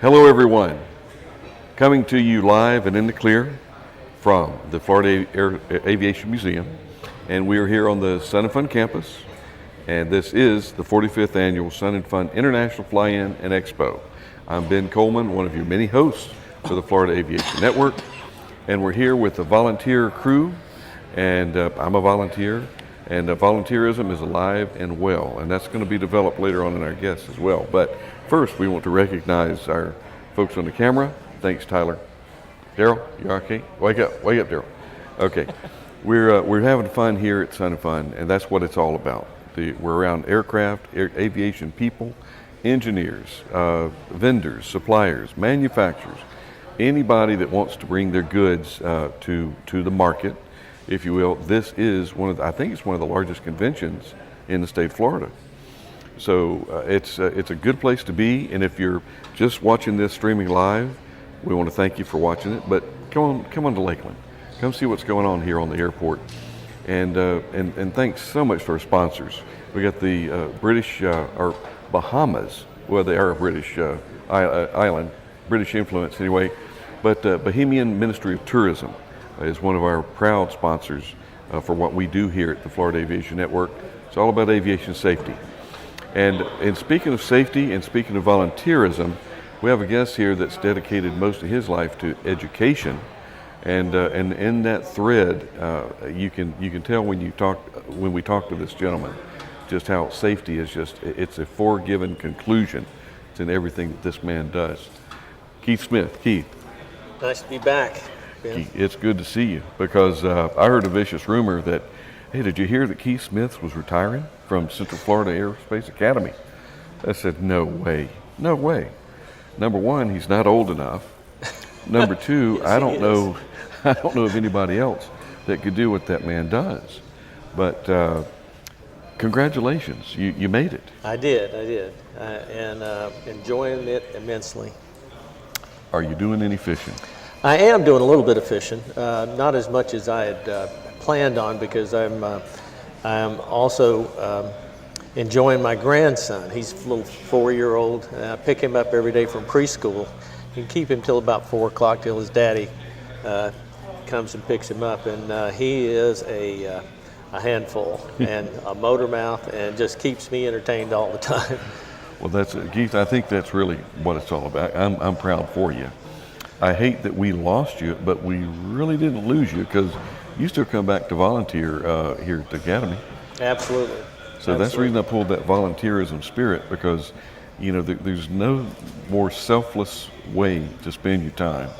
Hello everyone, coming to you live and in the clear from the Florida Aviation Museum, and we are here on the Sun and Fun campus, and this is the 45th Annual Sun and Fun International Fly-In and Expo. I'm Ben Coleman, one of your many hosts for the Florida Aviation Network, and we're here with the volunteer crew, and I'm a volunteer, and volunteerism is alive and well, and that's going to be developed later on in our guests as well. But first, we want to recognize our folks on the camera. Thanks, Tyler. Daryl, you okay? Wake up, Daryl. Okay, we're having fun here at Sun and Fun, and that's what it's all about. We're around aircraft, aviation people, engineers, vendors, suppliers, manufacturers, anybody that wants to bring their goods to the market, if you will. This is I think it's one of the largest conventions in the state of Florida. So it's a good place to be, and if you're just watching this streaming live, we want to thank you for watching it. But come on to Lakeland, come see what's going on here on the airport, and thanks so much to our sponsors. We got the British or Bahamas, well they are a British island, British influence anyway, but Bohemian Ministry of Tourism is one of our proud sponsors for what we do here at the Florida Aviation Network. It's all about aviation safety. And speaking of safety and speaking of volunteerism, we have a guest here that's dedicated most of his life to education. And in that thread, you can tell when we talk to this gentleman, just how safety is it's a foregiven conclusion. It's in everything that this man does. Keith Smith. Keith. Nice to be back. Ben. It's good to see you, because I heard a vicious rumor that, hey, did you hear that Keith Smith was retiring from Central Florida Aerospace Academy? I said, no way. Number one, he's not old enough. Number two, Yes, I don't know of anybody else that could do what that man does. But congratulations, you made it. I did, and enjoying it immensely. Are you doing any fishing? I am doing a little bit of fishing, not as much as I had planned on, because I'm also enjoying my grandson. He's a little 4-year-old. I pick him up every day from preschool. You can keep him till about 4 o'clock till his daddy comes and picks him up, and he is a handful and a motor mouth, and just keeps me entertained all the time. Well, Keith, I think that's really what it's all about. I'm proud for you. I hate that we lost you, but we really didn't lose you, because you still come back to volunteer here at the Academy. Absolutely. So that's the reason I pulled that volunteerism spirit, because there's no more selfless way to spend your time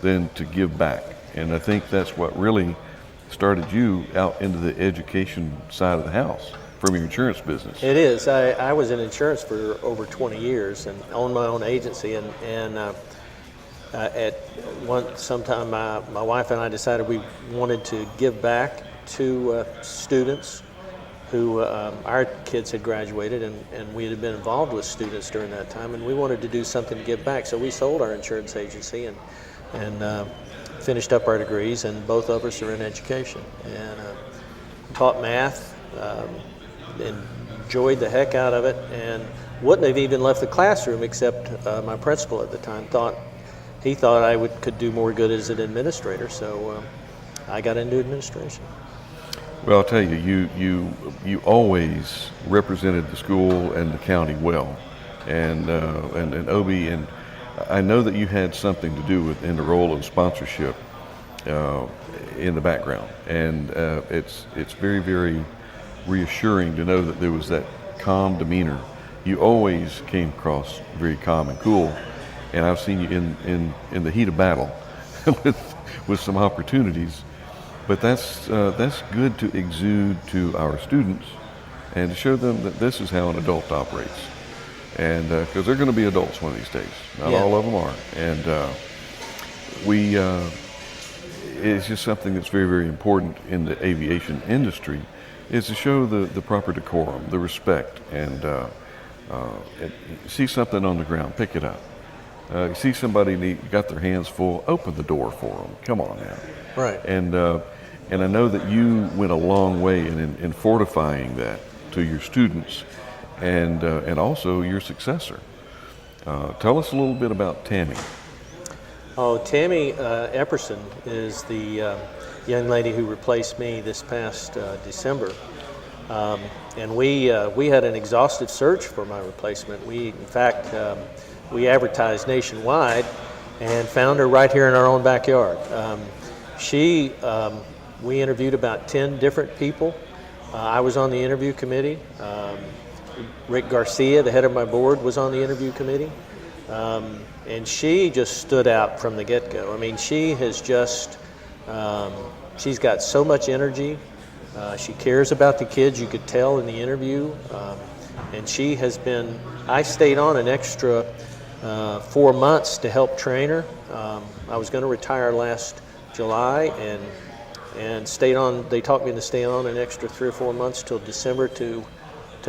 than to give back. And I think that's what really started you out into the education side of the house from your insurance business. It is. I was in insurance for over 20 years and owned my own agency, and sometime my wife and I decided we wanted to give back to students who our kids had graduated, and we had been involved with students during that time, and we wanted to do something to give back. So we sold our insurance agency and finished up our degrees, and both of us are in education, and taught math, enjoyed the heck out of it, and wouldn't have even left the classroom, except my principal at the time thought I could do more good as an administrator, so I got into administration. Well, I'll tell you, you always represented the school and the county well, and Obi, and I know that you had something to do in the role of sponsorship in the background, and it's very, very reassuring to know that there was that calm demeanor. You always came across very calm and cool, and I've seen you in the heat of battle with some opportunities. But that's good to exude to our students and to show them that this is how an adult operates. and because they're going to be adults one of these days. Not Yeah. all of them are, and it's just something that's very, very important in the aviation industry, is to show the proper decorum, the respect, and see something on the ground, pick it up. You see somebody got their hands full, open the door for them. Come on now. Right. And I know that you went a long way in fortifying that to your students, and also your successor. Tell us a little bit about Tammy. Oh, Tammy Epperson is the young lady who replaced me this past December. And we had an exhaustive search for my replacement. In fact, we advertised nationwide and found her right here in our own backyard. We interviewed about 10 different people. I was on the interview committee. Rick Garcia, the head of my board, was on the interview committee. And she just stood out from the get-go. I mean, she has just, she's got so much energy. She cares about the kids, you could tell in the interview. And she has been, I stayed on an extra 4 months to help train her. I was going to retire last July and stayed on, they taught me to stay on an extra 3 or 4 months till December to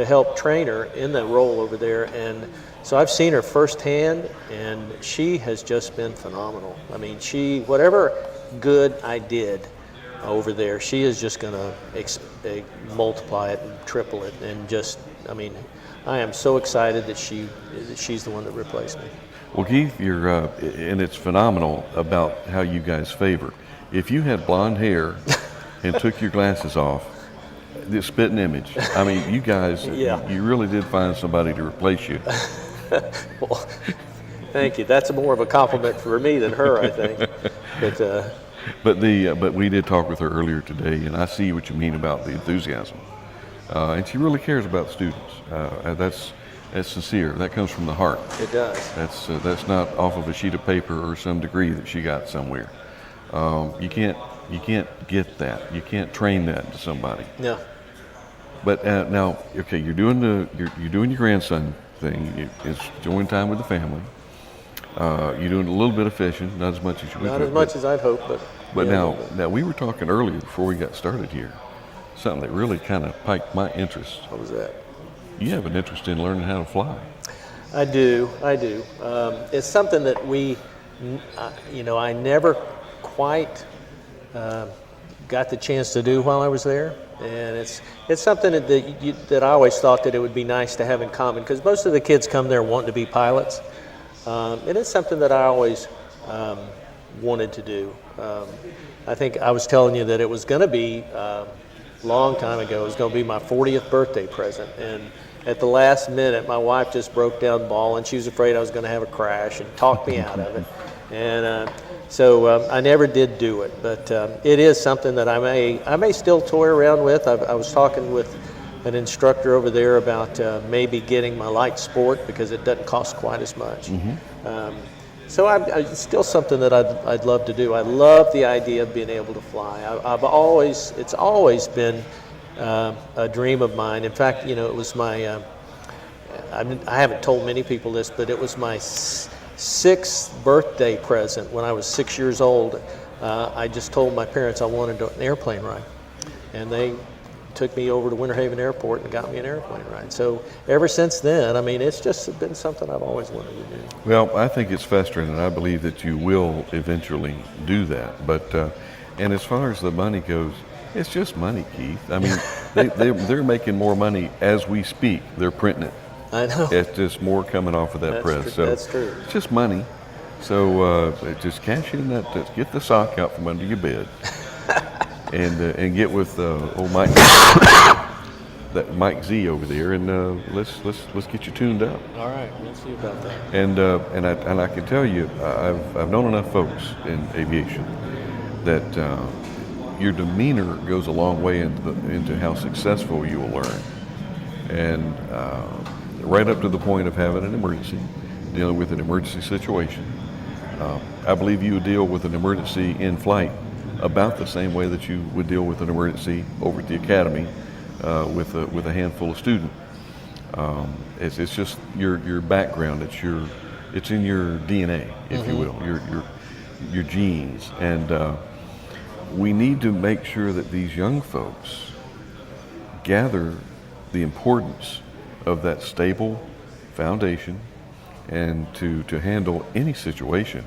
help train her in that role over there. And so I've seen her firsthand, and she has just been phenomenal. I mean, whatever good I did over there, she is just going to multiply it and triple it. And just, I mean, I am so excited that she's the one that replaced me. Well, Keith, and it's phenomenal about how you guys favor. If you had blonde hair and took your glasses off, the spitting image. I mean, you guys, Yeah. you really did find somebody to replace you. Well, thank you. That's more of a compliment for me than her, I think. But we did talk with her earlier today, and I see what you mean about the enthusiasm. And she really cares about the students. That's sincere. That comes from the heart. It does. That's not off of a sheet of paper or some degree that she got somewhere. You can't get that. You can't train that to somebody. No. But now, okay, you're doing your grandson thing. It's enjoying time with the family. You're doing a little bit of fishing, not as much as you would. Not as much as I'd hope, but. But yeah, now we were talking earlier before we got started here. Something that really kind of piqued my interest. What was that? You have an interest in learning how to fly. I do. It's something that I never quite got the chance to do while I was there, and it's something that I always thought that it would be nice to have in common, because most of the kids come there wanting to be pilots, and it's something that I always wanted to do. I think I was telling you that it was going to be long time ago. It was going to be my 40th birthday present, and at the last minute, my wife just broke down bawling. She was afraid I was going to have a crash and talked me out of it. And so I never did do it, but it is something that I may still toy around with. I was talking with an instructor over there about maybe getting my light sport, because it doesn't cost quite as much. Mm-hmm. So it's still something that I'd love to do. I love the idea of being able to fly. It's always been a dream of mine. In fact, it was my, I haven't told many people this, but it was my 6th birthday present when I was 6 years old. I just told my parents I wanted an airplane ride, and they took me over to Winter Haven Airport and got me an airplane ride. So ever since then, I mean, it's just been something I've always wanted to do. Well, I think it's festering, and I believe that you will eventually do that. But and as far as the money goes, it's just money, Keith. I mean, they're making more money as we speak. They're printing it. I know. It's just more coming off of that press. So that's true. It's just money. So just cash in that. Get the sock out from under your bed, and get with old Mike, that Mike Z over there, and let's get you tuned up. All right, let's see about that. And I can tell you, I've known enough folks in aviation that your demeanor goes a long way into how successful you will learn, and right up to the point of having an emergency, dealing with an emergency situation. I believe you would deal with an emergency in flight about the same way that you would deal with an emergency over at the academy with a handful of students. It's just your background. It's in your DNA, if you will, your genes. And we need to make sure that these young folks gather the importance of that stable foundation and to handle any situation.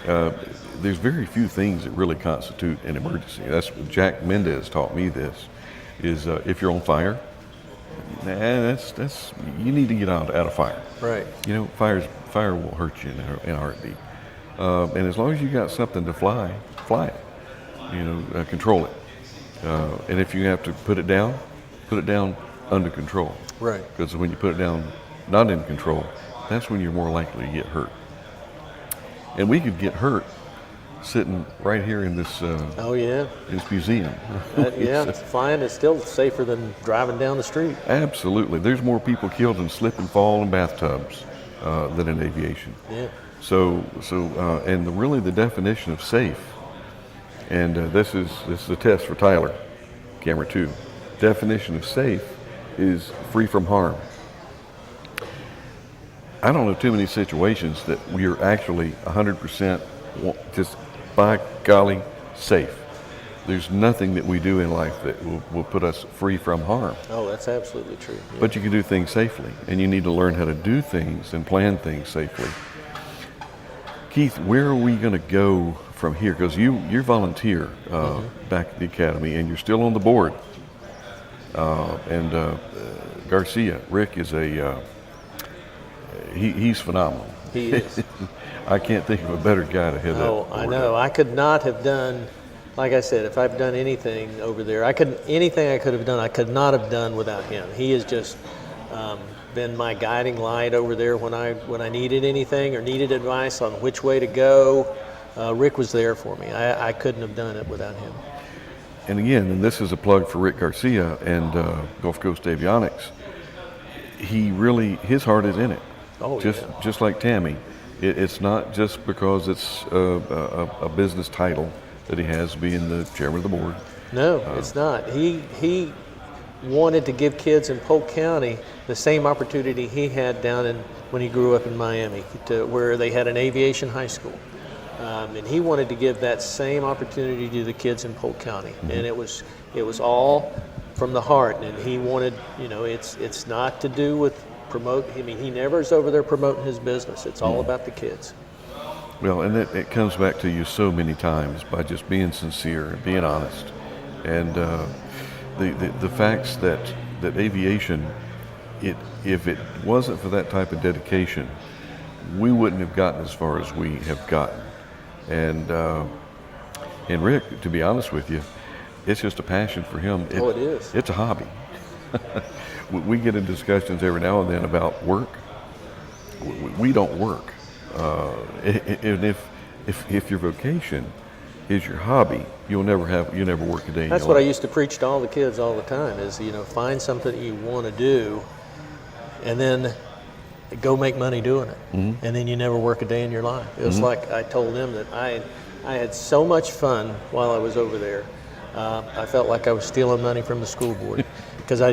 There's very few things that really constitute an emergency. That's what Jack Mendez taught me. This is if you're on fire, that's you need to get out of fire. Right. You know, fire will hurt you in a heartbeat. And as long as you got something to fly it. You know, control it. And if you have to put it down under control. Right. Because when you put it down not in control, that's when you're more likely to get hurt. And we could get hurt sitting right here in this this museum. Yeah, flying is still safer than driving down the street. Absolutely. There's more people killed in slip and fall in bathtubs than in aviation. Yeah. So really the definition of safe, and this is a test for Tyler, camera 2. Definition of safe is free from harm. I don't know too many situations that we are actually 100% just by golly safe. There's nothing that we do in life that will put us free from harm. Oh, that's absolutely true. Yeah. But you can do things safely, and you need to learn how to do things and plan things safely. Keith, where are we going to go from here? Because you're volunteer back at the academy, and you're still on the board. Garcia, Rick is he's phenomenal. He is. I can't think of a better guy to head that board. I know. I could not have done, like I said, if I've done anything over there, anything I could have done, I could not have done without him. He has just been my guiding light over there when I needed anything or needed advice on which way to go. Rick was there for me. I couldn't have done it without him. And again, and this is a plug for Rick Garcia and Gulf Coast Avionics. His heart is in it. Oh, just like Tammy. It's not just because it's a business title that he has, being the chairman of the board. No, it's not. He wanted to give kids in Polk County the same opportunity he had when he grew up in Miami, where they had an aviation high school. And he wanted to give that same opportunity to the kids in Polk County. Mm-hmm. And it was all from the heart. And he wanted, it's not to do with he never is over there promoting his business. It's all about the kids. Well, and it comes back to you so many times by just being sincere and being honest. And the facts that aviation, if it wasn't for that type of dedication, we wouldn't have gotten as far as we have gotten. And Rick, to be honest with you, it's just a passion for him. It is. It's a hobby. We get in discussions every now and then about work. We don't work. And if your vocation is your hobby, you'll never work a day in your life. That's what I used to preach to all the kids all the time is, find something that you want to do and then go make money doing it. Mm-hmm. And then you never work a day in your life. It was like I told them that I had so much fun while I was over there. I felt like I was stealing money from the school board. Because I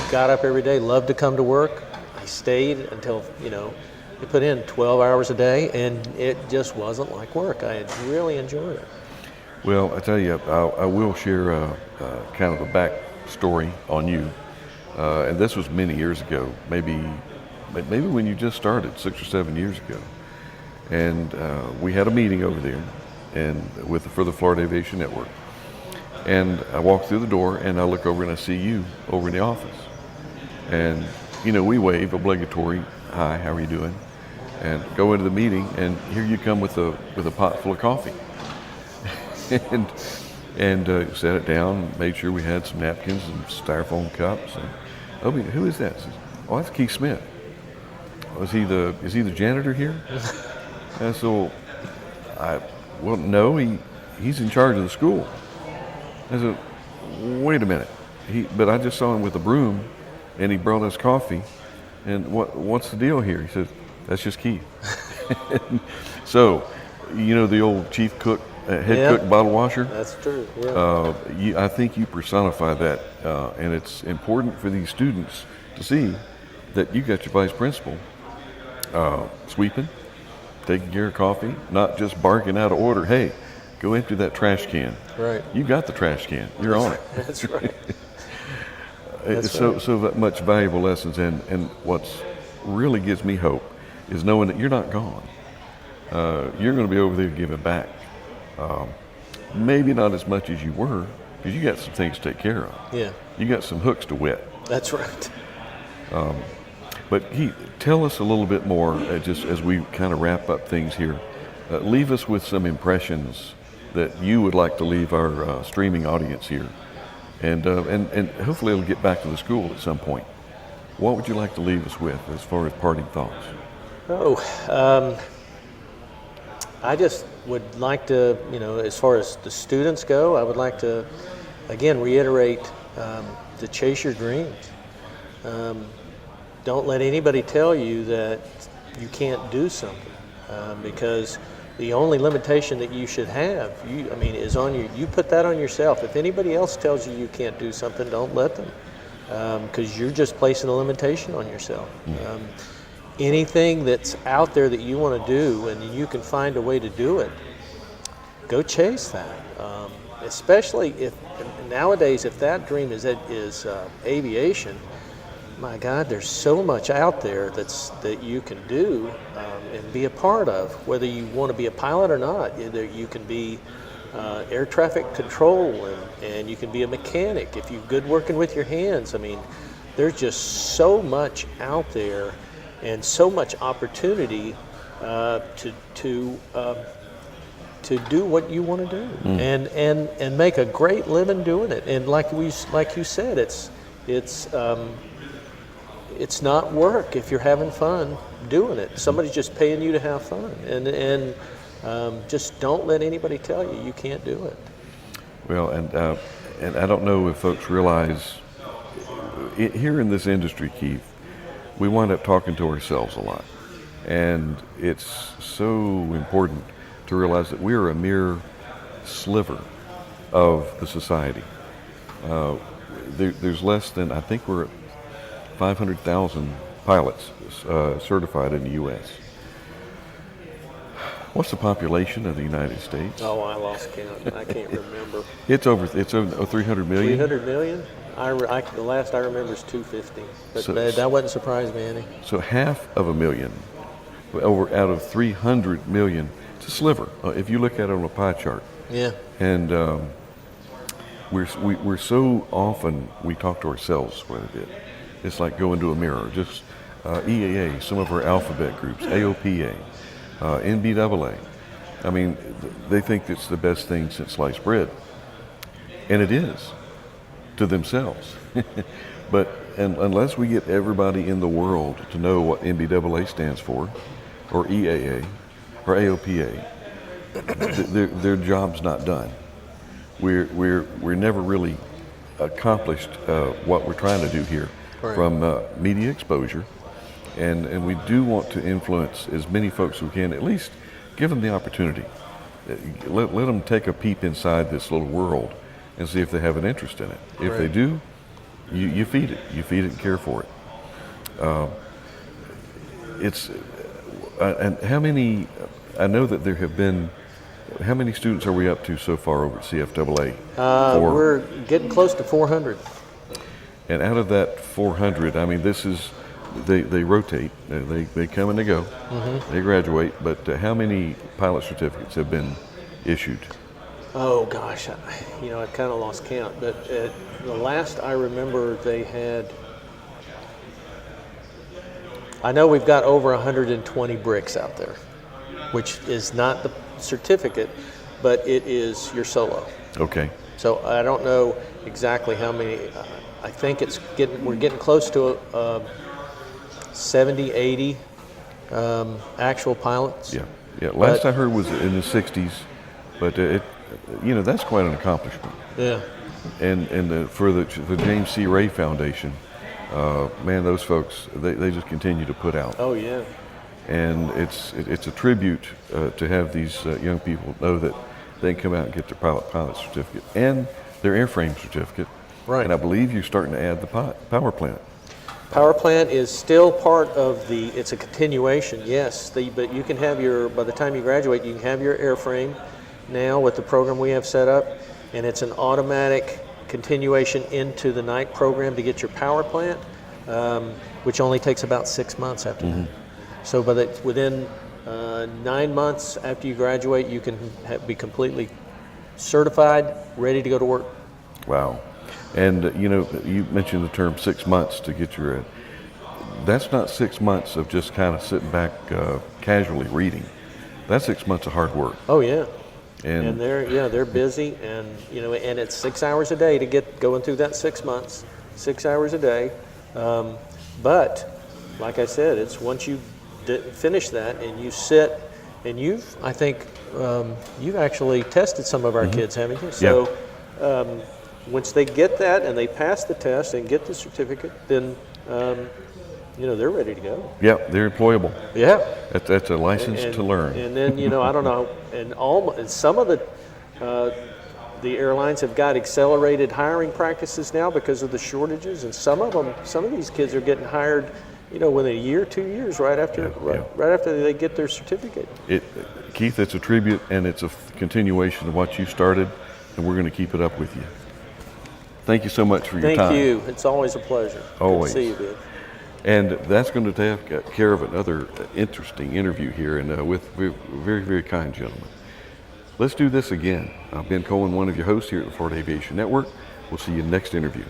got up every day, loved to come to work. I stayed until, I put in 12 hours a day, and it just wasn't like work. I really enjoyed it. Well, I tell you, I will share kind of a back story on you. And this was many years ago, maybe when you just started, 6 or 7 years ago. And we had a meeting over there for the Florida Aviation Network. And I walk through the door, and I look over, and I see you over in the office. And, we wave, obligatory, hi, how are you doing? And go into the meeting, and here you come with a pot full of coffee. and set it down, made sure we had some napkins and styrofoam cups. And, who is that? Says, that's Keith Smith. Is he the janitor here? And so, no, he's in charge of the school. I said, wait a minute. But I just saw him with a broom, and he brought us coffee. And what's the deal here? He says, that's just Keith. So, the old chief cook, head cook, bottle washer? That's true, yeah. I think you personify that, and it's important for these students to see that you got your vice principal sweeping, taking care of coffee, not just barking out of order, hey, go empty that trash can. Right. You got the trash can. You're on it. That's right. It's so much valuable lessons, and what's really gives me hope is knowing that you're not gone. You're going to be over there giving back. Maybe not as much as you were, because you got some things to take care of. Yeah. You got some hooks to wet. That's right. But tell us a little bit more, just as we kind of wrap up things here. Leave us with some impressions that you would like to leave our streaming audience here. And hopefully it'll get back to the school at some point. What would you like to leave us with as far as parting thoughts? I just would like to, as far as the students go, I would like to, again, reiterate to chase your dreams. Don't let anybody tell you that you can't do something, because the only limitation that you should have, is on you. You put that on yourself. If anybody else tells you you can't do something, don't let them, because you're just placing a limitation on yourself. Anything that's out there that you want to do and you can find a way to do it, go chase that. Especially if nowadays, if that dream is aviation, my God, there's so much out there that you can do and be a part of. Whether you want to be a pilot or not, either you can be air traffic control and you can be a mechanic if you're good working with your hands. There's just so much out there and so much opportunity to do what you want to do and make a great living doing it. And like you said, it's not work if you're having fun doing it. Somebody's just paying you to have fun, and just don't let anybody tell you can't do it. Well, and I don't know if folks realize here in this industry, Keith, we wind up talking to ourselves a lot, and it's so important to realize that we're a mere sliver of the society. There's less than, I think we're at 500,000 pilots certified in the U.S. What's the population of the United States? Oh, I lost count. I can't remember. It's over 300 million. 300 million? The last I remember is 250. But that wouldn't surprise me any. So 500,000 out of 300 million. It's a sliver if you look at it on a pie chart. Yeah. And we're so often we talk to ourselves quite a bit. It's like going to a mirror. Just EAA, some of our alphabet groups, AOPA, NBAA. They think it's the best thing since sliced bread, and it is to themselves. But unless we get everybody in the world to know what NBAA stands for, or EAA, or AOPA, their job's not done. We're never really accomplished what we're trying to do here. Right. From media exposure, and we do want to influence as many folks as we can. At least give them the opportunity. Let them take a peep inside this little world and see if they have an interest in it. If Right. they do, you feed it. You feed it and care for it. And how many? I know that there have been. How many students are we up to so far over at CFAA? We're getting close to 400. And out of that 400, this is, they rotate, they come and they go, they graduate, but how many pilot certificates have been issued? Oh gosh, I kind of lost count, but the last I remember they had, I know we've got over 120 bricks out there, which is not the certificate, but it is your solo. Okay. So I don't know exactly how many. I think we're getting close to 70, 80 actual pilots. Yeah. Last I heard was in the 60s, but that's quite an accomplishment. Yeah. And for the James C. Ray Foundation, man, those folks they just continue to put out. Oh yeah. And it's a tribute to have these young people know that they can come out and get their pilot certificate and their airframe certificate. Right. And I believe you're starting to add the power plant. Power plant is still part of the, it's a continuation, yes, but you can have your, by the time you graduate, you can have your airframe now with the program we have set up, and it's an automatic continuation into the night program to get your power plant, which only takes about 6 months after that. So within 9 months after you graduate, you can be completely certified, ready to go to work. Wow. And you know, you mentioned the term 6 months to get your, that's not 6 months of just kind of sitting back casually reading. That's 6 months of hard work. Oh yeah. And they're busy, and you know, and it's 6 hours a day to get going through that 6 months, 6 hours a day. But like I said, it's once you finish that and you sit, and I think you've actually tested some of our kids, haven't you? So once they get that and they pass the test and get the certificate, then you know, they're ready to go. Yeah, they're employable. Yeah. That's a license to learn. And then, you know, I don't know, and some of the airlines have got accelerated hiring practices now because of the shortages, and some of these kids are getting hired, you know, within a year, 2 years, right after they get their certificate. Keith, it's a tribute, and it's a continuation of what you started, and we're going to keep it up with you. Thank you so much for your time. Thank you. It's always a pleasure. Always. Good to see you, Ben. And that's going to take care of another interesting interview here, and with very, very kind gentlemen. Let's do this again. I've been Coleman, one of your hosts here at the Florida Aviation Network. We'll see you next interview.